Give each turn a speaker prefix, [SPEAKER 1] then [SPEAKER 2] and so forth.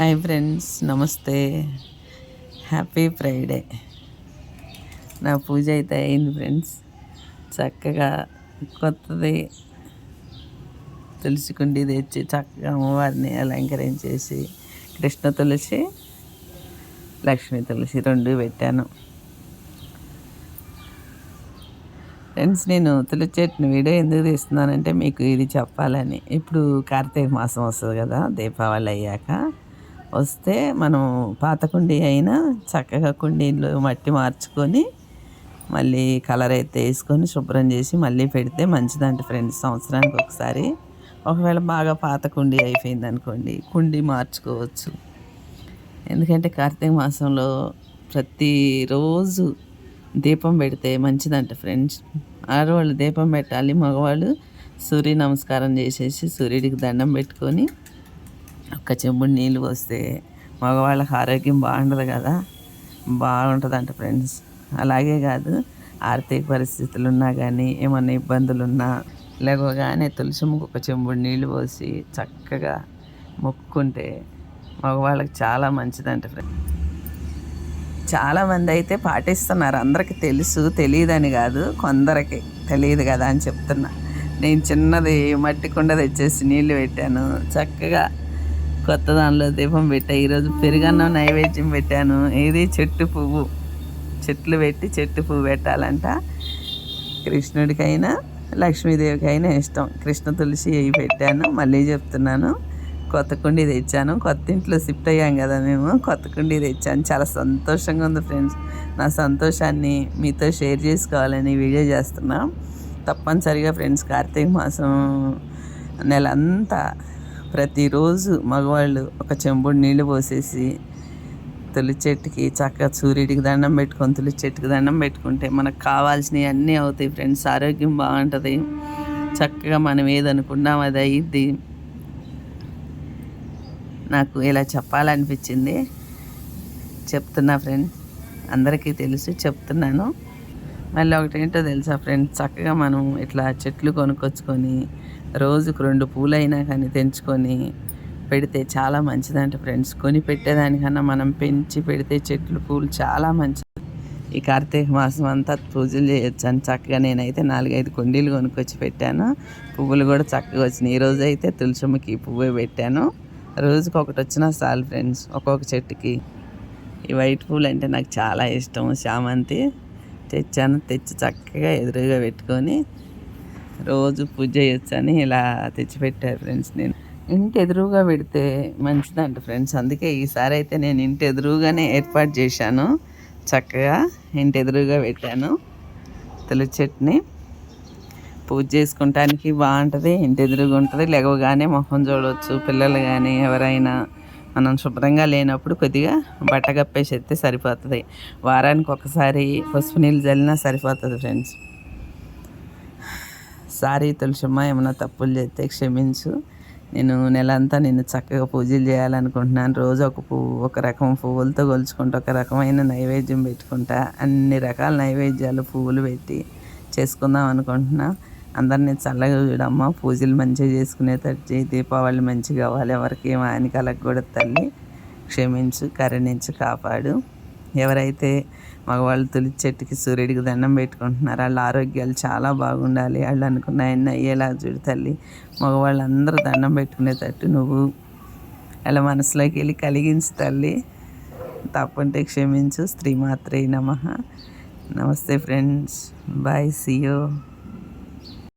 [SPEAKER 1] Hi friends, నమస్తే. Happy Friday. నా పూజ అయితే అయింది ఫ్రెండ్స్. చక్కగా కొత్తది తులసి కుండీ తెచ్చి చక్కగా అమ్మవారిని అలంకరించేసి కృష్ణ తులసి, లక్ష్మీ తులసి రెండు పెట్టాను ఫ్రెండ్స్. నేను తులసి చెట్టుని వీడియో ఎందుకు తీస్తున్నానంటే మీకు ఇది చెప్పాలని. ఇప్పుడు కార్తీక మాసం వస్తుంది కదా, దీపావళి అయ్యాక వస్తే మనం పాత కుండీ అయినా చక్కగా కుండీలో మట్టి మార్చుకొని మళ్ళీ కలర్ అయితే వేసుకొని శుభ్రం చేసి మళ్ళీ పెడితే మంచిదంట ఫ్రెండ్స్. సంవత్సరానికి ఒకసారి. ఒకవేళ బాగా పాత కుండీ అయిపోయింది అనుకోండి, కుండీ మార్చుకోవచ్చు. ఎందుకంటే కార్తీక మాసంలో ప్రతిరోజు దీపం పెడితే మంచిదంట ఫ్రెండ్స్. ఆడవాళ్ళు దీపం పెట్టాలి, మగవాళ్ళు సూర్య నమస్కారం చేసేసి సూర్యుడికి దండం పెట్టుకొని ఒక్క చెంబుడు నీళ్ళు పోస్తే మగవాళ్ళకి ఆరోగ్యం బాగుంటుంది కదా, బాగుంటుందంట ఫ్రెండ్స్. అలాగే కాదు, ఆర్థిక పరిస్థితులు ఉన్నా కానీ ఏమన్నా ఇబ్బందులు ఉన్నా లేవగానే తులసిమ్మకు ఒక చెంబుడు నీళ్ళు పోసి చక్కగా మొక్కుకుంటే మగవాళ్ళకి చాలా మంచిదంట ఫ్రెండ్స్. చాలామంది అయితే పాటిస్తున్నారు, అందరికీ తెలుసు, తెలియదని కాదు, కొందరికి తెలియదు కదా అని చెప్తున్నా. నేను చిన్నది మట్టి కుండ తెచ్చేసి నీళ్ళు పెట్టాను, చక్కగా కొత్త దానిలో దీపం పెట్టా. ఈరోజు పెరుగన్నం నైవేద్యం పెట్టాను. ఇది చెట్టు పువ్వు, చెట్లు పెట్టి చెట్టు పువ్వు పెట్టాలంట. కృష్ణుడికైనా లక్ష్మీదేవికైనా ఇష్టం. కృష్ణ తులసి అవి పెట్టాను. మళ్ళీ చెప్తున్నాను, కొత్త కుండీ తెచ్చాను. కొత్త ఇంట్లో షిఫ్ట్ అయ్యాం కదా మేము, కొత్త కుండీ తెచ్చాను. చాలా సంతోషంగా ఉంది ఫ్రెండ్స్. నా సంతోషాన్ని మీతో షేర్ చేసుకోవాలని వీడియో చేస్తున్నా. తప్పనిసరిగా ఫ్రెండ్స్, కార్తీక మాసం నెలంతా ప్రతిరోజు మగవాళ్ళు ఒక చెంబుడు నీళ్ళు పోసేసి తులసి చెట్టుకి చక్కగా సూర్యుడికి దండం పెట్టుకొని తులసి చెట్టుకి దండం పెట్టుకుంటే మనకు కావాల్సినవి అన్నీ అవుతాయి ఫ్రెండ్స్. ఆరోగ్యం బాగుంటుంది. చక్కగా మనం ఏదనుకున్నాం అది అయ్యిద్ది. నాకు ఇలా చెప్పాలనిపించింది, చెప్తున్నా ఫ్రెండ్స్. అందరికీ తెలుసు, చెప్తున్నాను. మళ్ళీ ఒకటి ఏంటో తెలుసా ఫ్రెండ్స్, చక్కగా మనం ఇట్లా చెట్లు కొనుక్కొచ్చుకొని రోజుకు 2 పూలైనా కానీ తెంచుకొని పెడితే చాలా మంచిదంట ఫ్రెండ్స్. కొని పెట్టేదానికన్నా మనం పెంచి పెడితే చెట్లు పూలు చాలా మంచిది. ఈ కార్తీక మాసం అంతా పూజలు చేయొచ్చు అని చక్కగా నేనైతే 4-5 కుండీలు కొనుక్కొచ్చి పెట్టాను. పువ్వులు కూడా చక్కగా వచ్చినాయి. ఈరోజు అయితే తులసమ్మకి పువ్వే పెట్టాను. రోజుకి ఒకటి వచ్చినా చాలు ఫ్రెండ్స్, ఒక్కొక్క చెట్టుకి. ఈ వైట్ పూలు అంటే నాకు చాలా ఇష్టం. చామంతి తెచ్చాను. తెచ్చి చక్కగా ఎదురుగా పెట్టుకొని రోజు పూజ చేయొచ్చు అని ఇలా తెచ్చిపెట్టారు ఫ్రెండ్స్. నేను ఇంటి ఎదురుగా పెడితే మంచిదంట ఫ్రెండ్స్. అందుకే ఈసారి అయితే నేను ఇంటి ఎదురుగానే ఏర్పాటు చేశాను. చక్కగా ఇంటి ఎదురుగా పెట్టాను తులసి చెట్టుని. పూజ చేసుకుంటానికి బాగుంటుంది, ఇంటి ఎదురుగా ఉంటుంది. లేవగానే మొహం చూడవచ్చు. పిల్లలు కానీ ఎవరైనా మనం శుభ్రంగా లేనప్పుడు కొద్దిగా బట్ట కప్పేసి ఎత్తే సరిపోతుంది. వారానికి ఒకసారి పసుపు నీళ్ళు చల్లినా సరిపోతుంది ఫ్రెండ్స్. సారీ తులసమ్మ, ఏమైనా తప్పులు చేస్తే క్షమించు. నేను నెలంతా నేను చక్కగా పూజలు చేయాలనుకుంటున్నాను. రోజు ఒక పువ్వు, ఒక రకం పువ్వులతో కొలుచుకుంటా, ఒక రకమైన నైవేద్యం పెట్టుకుంటా. అన్ని రకాల నైవేద్యాలు పువ్వులు పెట్టి చేసుకుందాం అనుకుంటున్నా. అందరినీ చల్లగా చూడమ్మా, పూజలు మంచిగా చేసుకునేటట్టు, దీపావళి మంచిగా కావాలి. ఎవరికి ఏం హాని కలగకూడదు తల్లి. క్షమించు, కరుణించు, కాపాడు. ఎవరైతే మగవాళ్ళు తులసి చెట్టుకి సూర్యుడికి దండం పెట్టుకుంటున్నారు, వాళ్ళ ఆరోగ్యాలు చాలా బాగుండాలి. వాళ్ళు అనుకున్న ఆయన అయ్యేలా చూడు తల్లి. మగవాళ్ళు అందరూ దండం పెట్టుకునేటట్టు నువ్వు అలా మనసులోకి వెళ్ళి కలిగించు తల్లి. తప్పుంటే క్షమించు. శ్రీమాత్రే నమః. నమస్తే ఫ్రెండ్స్, బాయ్, సీ యూ.